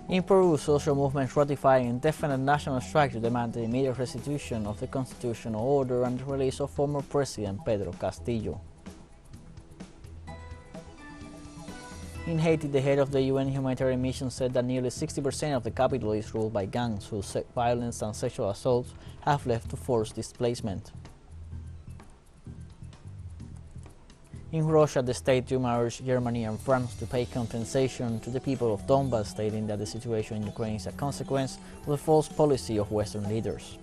In Peru, social movements ratify an indefinite national strike to demand the immediate restitution of the constitutional order and the release of former President Pedro Castillo. In Haiti, the head of the UN humanitarian mission said that nearly 60% of the capital is ruled by gangs whose violence and sexual assaults have led to forced displacement. In Russia, the state Duma urged Germany and France to pay compensation to the people of Donbas, stating that the situation in Ukraine is a consequence of the false policy of Western leaders.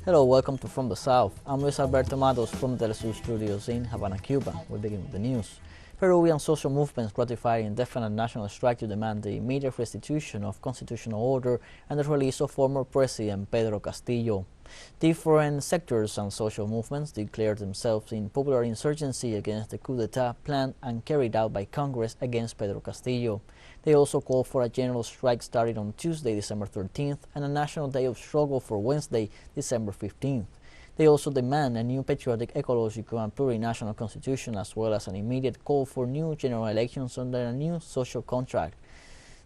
Hello, welcome to From the South. I'm Luis Alberto Matos from TeleSUR studios in Havana, Cuba. We begin with the news. Peruvian social movements ratified indefinite national strike to demand the immediate restitution of constitutional order and the release of former President Pedro Castillo. Different sectors and social movements declared themselves in popular insurgency against the coup d'etat planned and carried out by Congress against Pedro Castillo. They also called for a general strike starting on Tuesday, December 13th, and a national day of struggle for Wednesday, December 15th. They also demand a new patriotic, ecological, and plurinational constitution, as well as an immediate call for new general elections under a new social contract.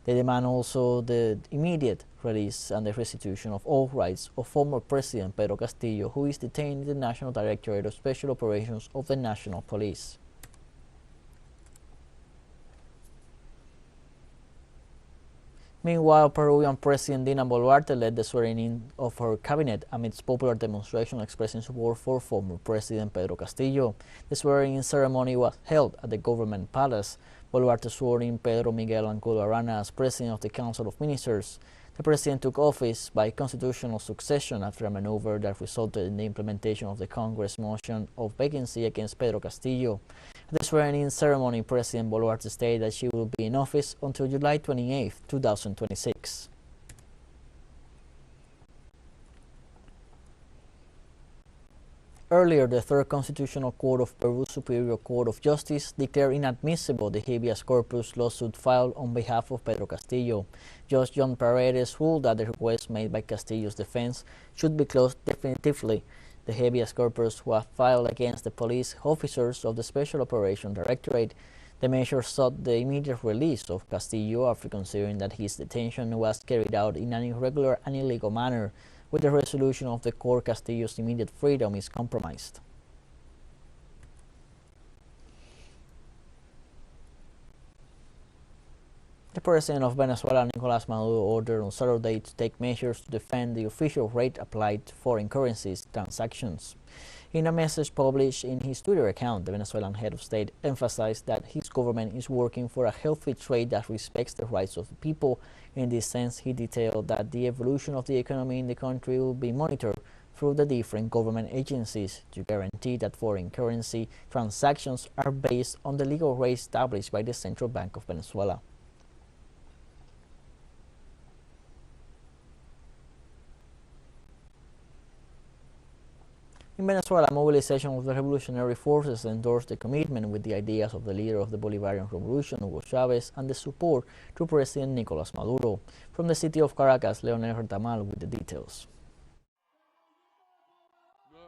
They demand also the immediate release and the restitution of all rights of former President Pedro Castillo, who is detained in the National Directorate of Special Operations of the National Police. Meanwhile, Peruvian President Dina Boluarte led the swearing-in of her cabinet amidst popular demonstrations expressing support for former President Pedro Castillo. The swearing-in ceremony was held at the government palace. Boluarte swore in Pedro Miguel Angulo Arana as President of the Council of Ministers. The President took office by constitutional succession after a maneuver that resulted in the implementation of the Congress motion of vacancy against Pedro Castillo. At the swearing-in ceremony, President Boluarte stated that she will be in office until July 28, 2026. Earlier, the Third Constitutional Court of Peru's Superior Court of Justice declared inadmissible the habeas corpus lawsuit filed on behalf of Pedro Castillo. Judge John Paredes ruled that the request made by Castillo's defense should be closed definitively. The habeas corpus was filed against the police officers of the Special Operations Directorate. The measure sought the immediate release of Castillo after considering that his detention was carried out in an irregular and illegal manner. With the resolution of the court, Castillo's immediate freedom is compromised. The President of Venezuela, Nicolás Maduro, ordered on Saturday to take measures to defend the official rate applied to foreign currencies transactions. In a message published in his Twitter account, the Venezuelan head of state emphasized that his government is working for a healthy trade that respects the rights of the people. In this sense, he detailed that the evolution of the economy in the country will be monitored through the different government agencies to guarantee that foreign currency transactions are based on the legal rate established by the Central Bank of Venezuela. In Venezuela, mobilization of the revolutionary forces endorsed the commitment with the ideas of the leader of the Bolivarian Revolution, Hugo Chavez, and the support to President Nicolás Maduro. From the city of Caracas, Leonel Retamal with the details.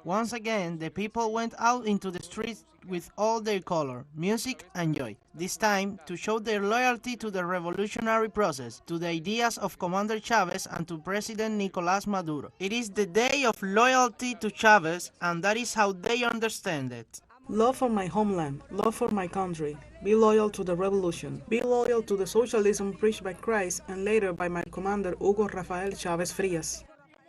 Once again, the people went out into the streets with all their color, music, and joy. This time, to show their loyalty to the revolutionary process, to the ideas of Commander Chavez, and to President Nicolás Maduro. It is the day of loyalty to Chavez, and that is how they understand it. Love for my homeland, love for my country. Be loyal to the revolution. Be loyal to the socialism preached by Christ and later by my commander Hugo Rafael Chavez Frias.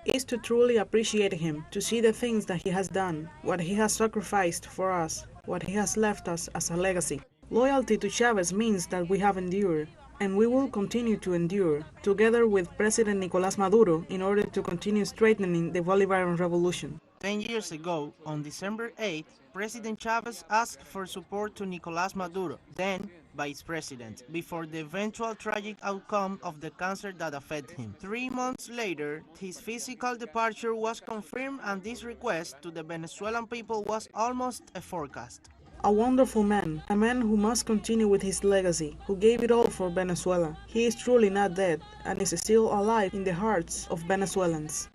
Is to truly appreciate him, to see the things that he has done, what he has sacrificed for us, what he has left us as a legacy. Loyalty to Chavez means that we have endured, and we will continue to endure, together with President Nicolás Maduro, in order to continue strengthening the Bolivarian Revolution. 10 years ago, on December 8, President Chavez asked for support to Nicolás Maduro, then vice president, before the eventual tragic outcome of the cancer that affected him. 3 months later, his physical departure was confirmed, and this request to the Venezuelan people was almost a forecast. A wonderful man, a man who must continue with his legacy, who gave it all for Venezuela. He is truly not dead, and is still alive in the hearts of Venezuelans.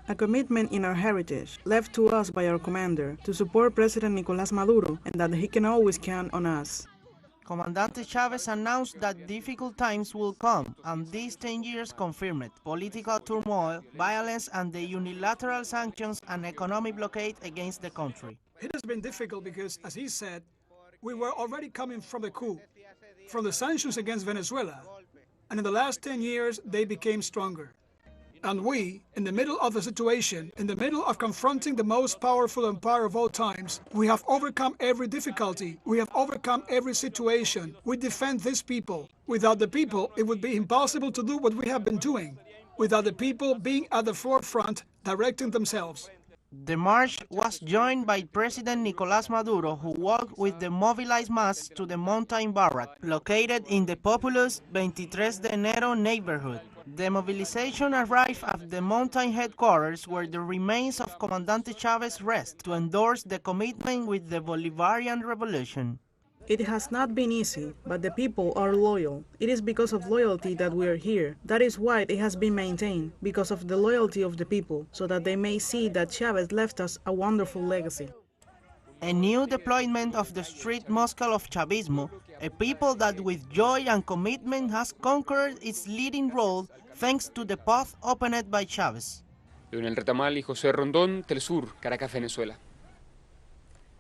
A commitment in our heritage, left to us by our commander, to support President Nicolás Maduro and that he can always count on us. Comandante Chavez announced that difficult times will come, and these 10 years confirmed political turmoil, violence, and the unilateral sanctions and economic blockade against the country. It has been difficult because, as he said, we were already coming from the coup, from the sanctions against Venezuela, and in the last 10 years they became stronger. And we, in the middle of the situation, in the middle of confronting the most powerful empire of all times, we have overcome every difficulty. We have overcome every situation. We defend these people. Without the people, it would be impossible to do what we have been doing. Without the people being at the forefront, directing themselves. The march was joined by President Nicolás Maduro, who walked with the mobilized mass to the mountain barrack, located in the populous 23 de Enero neighborhood. The mobilization arrived at the mountain headquarters where the remains of Comandante Chavez rest to endorse the commitment with the Bolivarian Revolution. It has not been easy, but the people are loyal. It is because of loyalty that we are here. That is why it has been maintained, because of the loyalty of the people, so that they may see that Chavez left us a wonderful legacy. A new deployment of the street muscle of Chavismo, a people that with joy and commitment has conquered its leading role thanks to the path opened by Chavez. Leonel Retamal y José Rondón, TeleSUR, Caracas, Venezuela.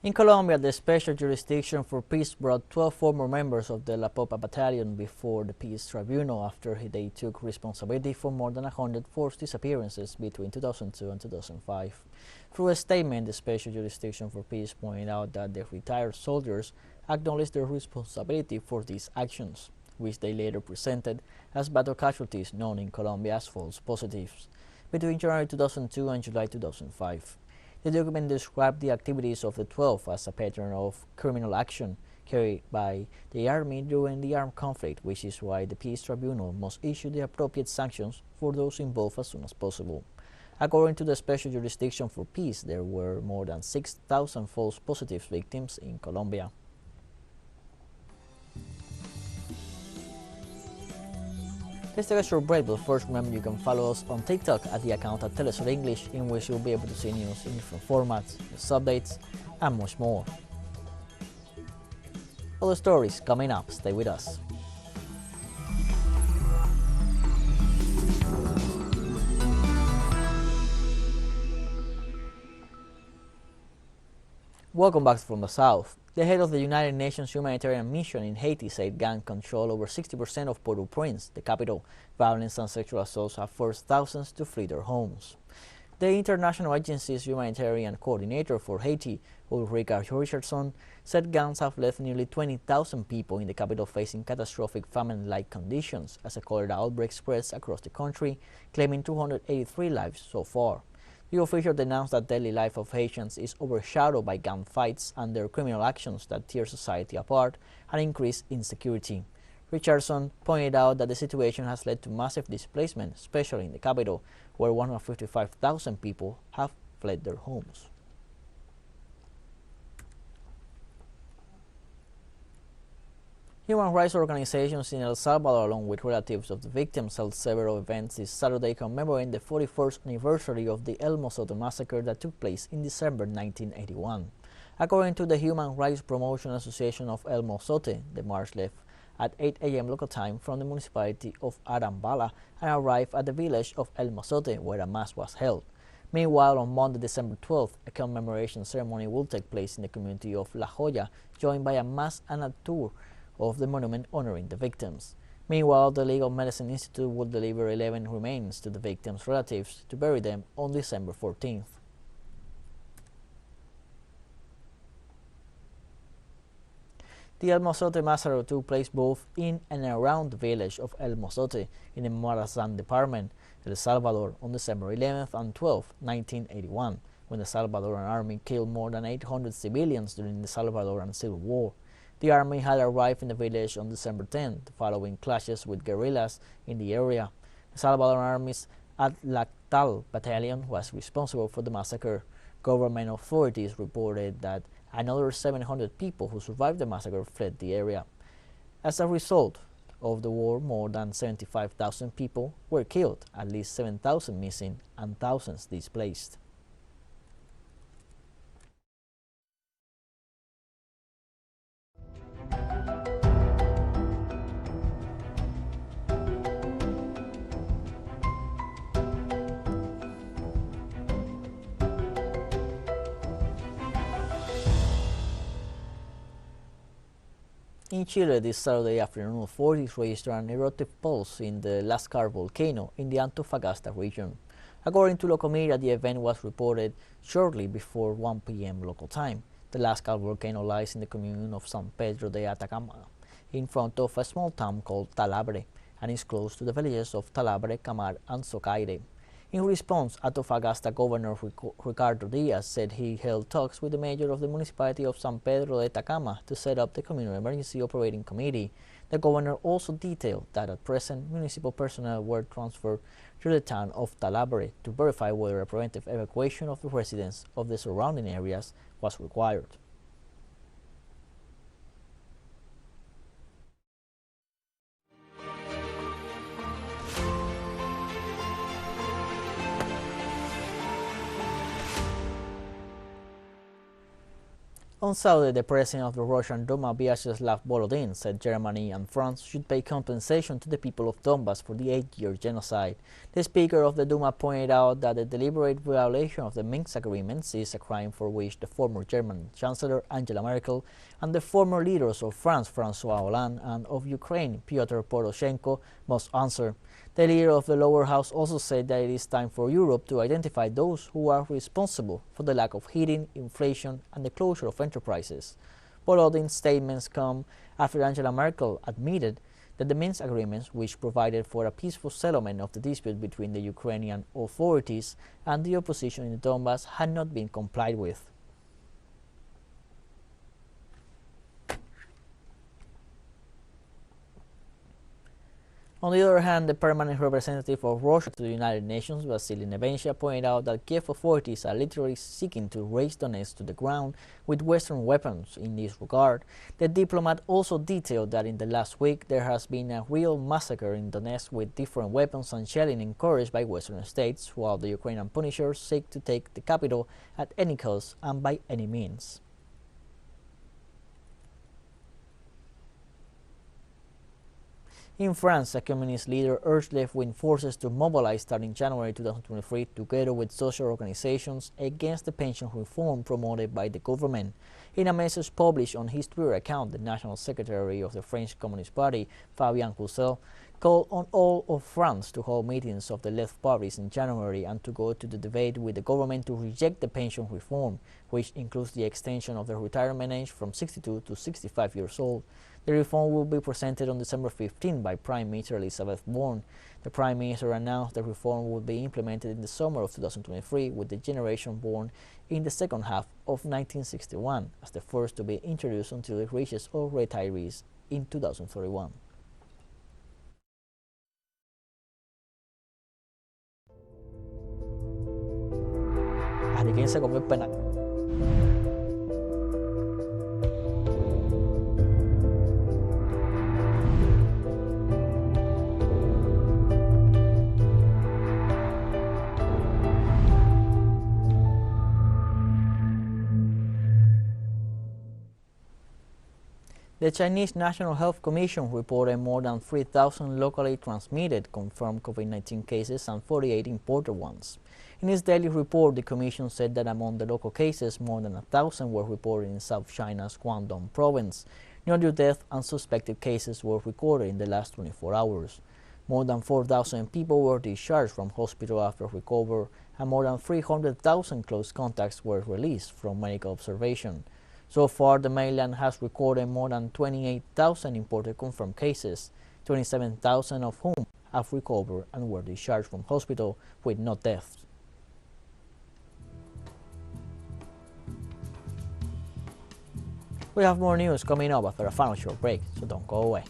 In Colombia, the Special Jurisdiction for Peace brought 12 former members of the La Popa Battalion before the Peace Tribunal after they took responsibility for more than 100 forced disappearances between 2002 and 2005. Through a statement, the Special Jurisdiction for Peace pointed out that the retired soldiers acknowledged their responsibility for these actions, which they later presented as battle casualties known in Colombia as false positives, between January 2002 and July 2005. The document described the activities of the 12 as a pattern of criminal action carried by the army during the armed conflict, which is why the Peace Tribunal must issue the appropriate sanctions for those involved as soon as possible. According to the Special Jurisdiction for Peace, there were more than 6,000 false positive victims in Colombia. Let's take a short break, but first remember you can follow us on TikTok at the account at TeleSUR English, in which you'll be able to see news in different formats, news updates, and much more. Other stories coming up, stay with us. Welcome back from the South. The head of the United Nations humanitarian mission in Haiti said gang control over 60% of Port-au-Prince, the capital. Violence and sexual assaults have forced thousands to flee their homes. The international agency's humanitarian coordinator for Haiti, Ulrika Richardson, said gangs have left nearly 20,000 people in the capital facing catastrophic famine-like conditions as a cholera outbreak spreads across the country, claiming 283 lives so far. The official denounced that daily life of Haitians is overshadowed by gang fights and their criminal actions that tear society apart and increase insecurity. Richardson pointed out that the situation has led to massive displacement, especially in the capital, where 155,000 people have fled their homes. Human rights organizations in El Salvador, along with relatives of the victims, held several events this Saturday commemorating the 41st anniversary of the El Mozote massacre that took place in December 1981. According to the Human Rights Promotion Association of El Mozote, the march left at 8 a.m. local time from the municipality of Arambala and arrived at the village of El Mozote, where a mass was held. Meanwhile, on Monday, December 12th, a commemoration ceremony will take place in the community of La Joya, joined by a mass and a tour of the monument honoring the victims. Meanwhile, the Legal Medicine Institute will deliver 11 remains to the victims' relatives to bury them on December 14th. The El Mozote massacre took place both in and around the village of El Mozote in the Morazán department, El Salvador, on December 11th and 12th, 1981, when the Salvadoran army killed more than 800 civilians during the Salvadoran Civil War. The army had arrived in the village on December 10th, following clashes with guerrillas in the area. The Salvadoran Army's Untitled Battalion was responsible for the massacre. Government authorities reported that another 700 people who survived the massacre fled the area. As a result of the war, more than 75,000 people were killed, at least 7,000 missing, and thousands displaced. In Chile this Saturday afternoon, authorities registered an eruptive pulse in the Lascar volcano in the Antofagasta region. According to local media, the event was reported shortly before 1 p.m. local time. The Lascar volcano lies in the commune of San Pedro de Atacama, in front of a small town called Talabre, and is close to the villages of Talabre, Camar, and Socaire. In response, Antofagasta Governor Ricardo Diaz said he held talks with the mayor of the municipality of San Pedro de Atacama to set up the communal emergency operating committee. The governor also detailed that at present municipal personnel were transferred to the town of Talabre to verify whether a preventive evacuation of the residents of the surrounding areas was required. On Saturday, the president of the Russian Duma, Vyacheslav Volodin, said Germany and France should pay compensation to the people of Donbas for the 8-year genocide. The Speaker of the Duma pointed out that the deliberate violation of the Minsk agreements is a crime for which the former German Chancellor Angela Merkel and the former leaders of France, François Hollande, and of Ukraine, Pyotr Poroshenko, must answer. The leader of the lower house also said that it is time for Europe to identify those who are responsible for the lack of heating, inflation, and the closure of enterprises. Volodin's statements come after Angela Merkel admitted that the Minsk agreements, which provided for a peaceful settlement of the dispute between the Ukrainian authorities and the opposition in the Donbas, had not been complied with. On the other hand, the permanent representative of Russia to the United Nations, Vasily Nevencia, pointed out that Kiev authorities are literally seeking to raze Donetsk to the ground with Western weapons in this regard. The diplomat also detailed that in the last week there has been a real massacre in Donetsk with different weapons and shelling encouraged by Western states, while the Ukrainian punishers seek to take the capital at any cost and by any means. In France, a communist leader urged left-wing forces to mobilize starting January 2023 together with social organizations against the pension reform promoted by the government. In a message published on his Twitter account, the National Secretary of the French Communist Party, Fabien Roussel, called on all of France to hold meetings of the left parties in January and to go to the debate with the government to reject the pension reform, which includes the extension of the retirement age from 62 to 65 years old. The reform will be presented on December 15 by Prime Minister Elisabeth Borne. The Prime Minister announced the reform would be implemented in the summer of 2023, with the generation born in the second half of 1961 as the first to be introduced until it reaches all retirees in 2031. Hari quem se come pena. The Chinese National Health Commission reported more than 3,000 locally transmitted confirmed COVID-19 cases and 48 imported ones. In its daily report, the Commission said that among the local cases, more than 1,000 were reported in South China's Guangdong province. No new deaths and suspected cases were recorded in the last 24 hours. More than 4,000 people were discharged from hospital after recovery, and more than 300,000 close contacts were released from medical observation. So far, the mainland has recorded more than 28,000 imported confirmed cases, 27,000 of whom have recovered and were discharged from hospital with no deaths. We have more news coming up after a final short break, so don't go away.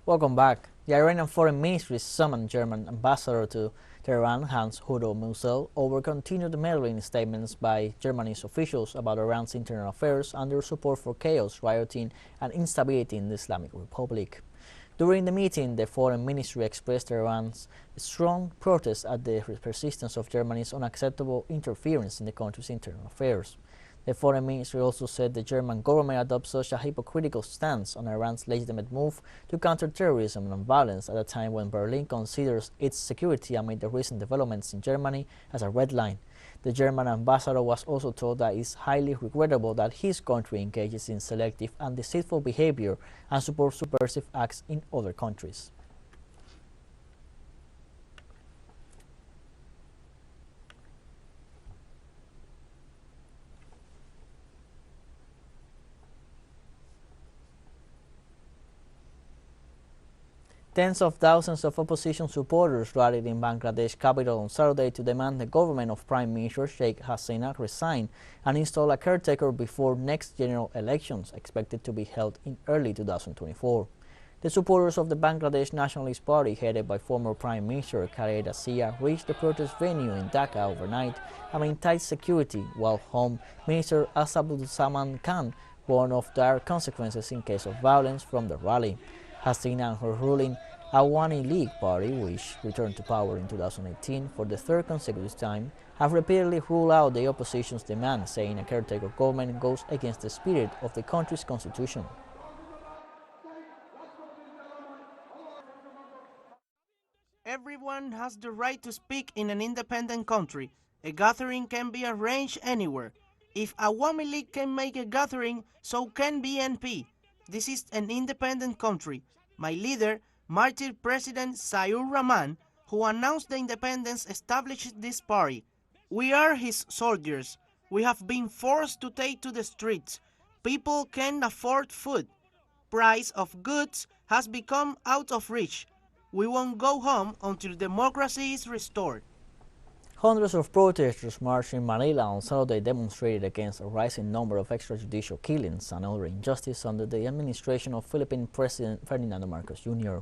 Welcome back. The Iranian Foreign Ministry summoned German Ambassador to Tehran, Hans-Hudo Musel, over continued meddling statements by Germany's officials about Iran's internal affairs and their support for chaos, rioting, and instability in the Islamic Republic. During the meeting, the Foreign Ministry expressed Iran's strong protest at the persistence of Germany's unacceptable interference in the country's internal affairs. The Foreign Ministry also said the German government adopts such a hypocritical stance on Iran's legitimate move to counter terrorism and violence at a time when Berlin considers its security amid the recent developments in Germany as a red line. The German ambassador was also told that it is highly regrettable that his country engages in selective and deceitful behavior and supports subversive acts in other countries. Tens of thousands of opposition supporters rallied in Bangladesh capital on Saturday to demand the government of Prime Minister Sheikh Hasina resign and install a caretaker before next general elections, expected to be held in early 2024. The supporters of the Bangladesh Nationalist Party, headed by former Prime Minister Khaleda Zia, reached the protest venue in Dhaka overnight amid tight security, while Home Minister Asaduzzaman Khan warned of dire consequences in case of violence from the rally. Hasina and her ruling Awami League party, which returned to power in 2018 for the third consecutive time, have repeatedly ruled out the opposition's demand, saying a caretaker government goes against the spirit of the country's constitution. Everyone has the right to speak in an independent country. A gathering can be arranged anywhere. If Awami League can make a gathering, so can BNP. This is an independent country. My leader, martyred President Ziaur Rahman, who announced the independence, established this party. We are his soldiers. We have been forced to take to the streets. People can't afford food. Price of goods has become out of reach. We won't go home until democracy is restored. Hundreds of protesters marched in Manila on Saturday demonstrated against a rising number of extrajudicial killings and other injustice under the administration of Philippine President Ferdinand Marcos Jr.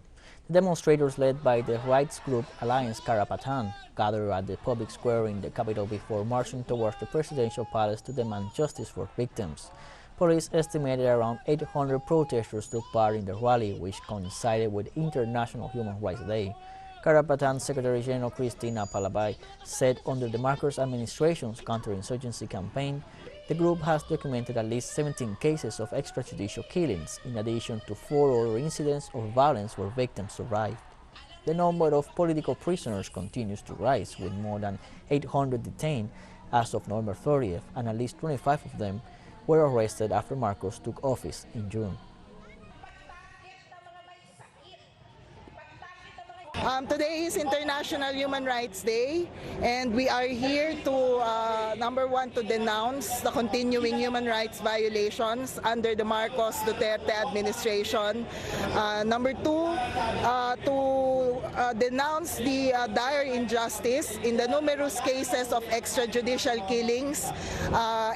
The demonstrators, led by the rights group Alliance Karapatan, gathered at the public square in the capital before marching towards the presidential palace to demand justice for victims. Police estimated around 800 protesters took part in the rally, which coincided with International Human Rights Day. Karapatan Secretary General Cristina Palabay said under the Marcos administration's counterinsurgency campaign, the group has documented at least 17 cases of extrajudicial killings, in addition to 4 other incidents of violence where victims survived. The number of political prisoners continues to rise, with more than 800 detained as of November 30th, and at least 25 of them were arrested after Marcos took office in June. Today is International Human Rights Day, and we are here to, number one, to denounce the continuing human rights violations under the Marcos Duterte administration. Number two, to denounce the dire injustice in the numerous cases of extrajudicial killings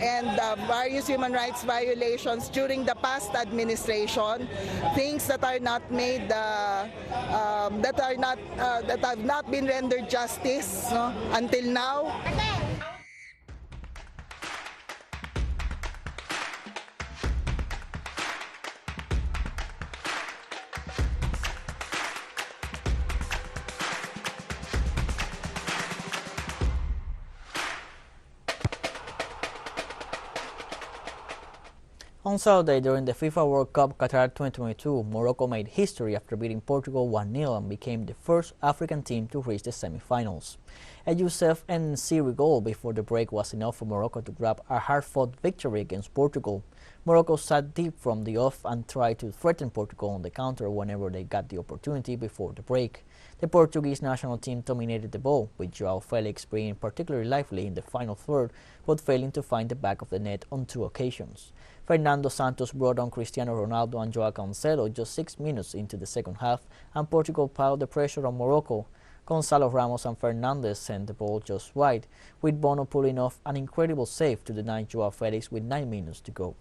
and various human rights violations during the past administration, things that are not made, that have not been rendered justice until now. On Saturday, during the FIFA World Cup Qatar 2022, Morocco made history after beating Portugal 1-0 and became the first African team to reach the semi-finals. A Youssef N'Siri goal before the break was enough for Morocco to grab a hard-fought victory against Portugal. Morocco sat deep from the off and tried to threaten Portugal on the counter whenever they got the opportunity before the break. The Portuguese national team dominated the ball, with João Felix being particularly lively in the final third, but failing to find the back of the net on 2 occasions. Fernando Santos brought on Cristiano Ronaldo and Joao Cancelo just 6 minutes into the second half, and Portugal piled the pressure on Morocco. Gonzalo Ramos and Fernandes sent the ball just wide, with Bono pulling off an incredible save to deny Joao Felix with 9 minutes to go.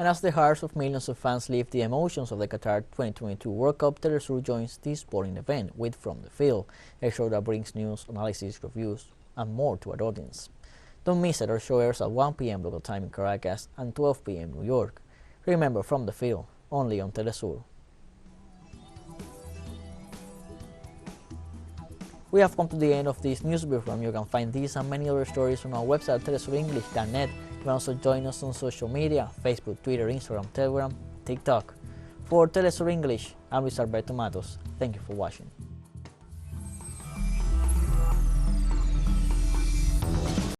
And as the hearts of millions of fans live the emotions of the Qatar 2022 World Cup, TeleSUR joins this sporting event with From the Field, a show that brings news, analysis, reviews, and more to our audience. Don't miss it, our show airs at 1 p.m. local time in Caracas and 12 p.m. New York. Remember, From the Field, only on TeleSUR. We have come to the end of this news briefing. You can find these and many other stories on our website, telesurenglish.net. You can also join us on social media, Facebook, Twitter, Instagram, Telegram, TikTok. For TeleSUR English, I'm Luis Alberto Matos. Thank you for watching.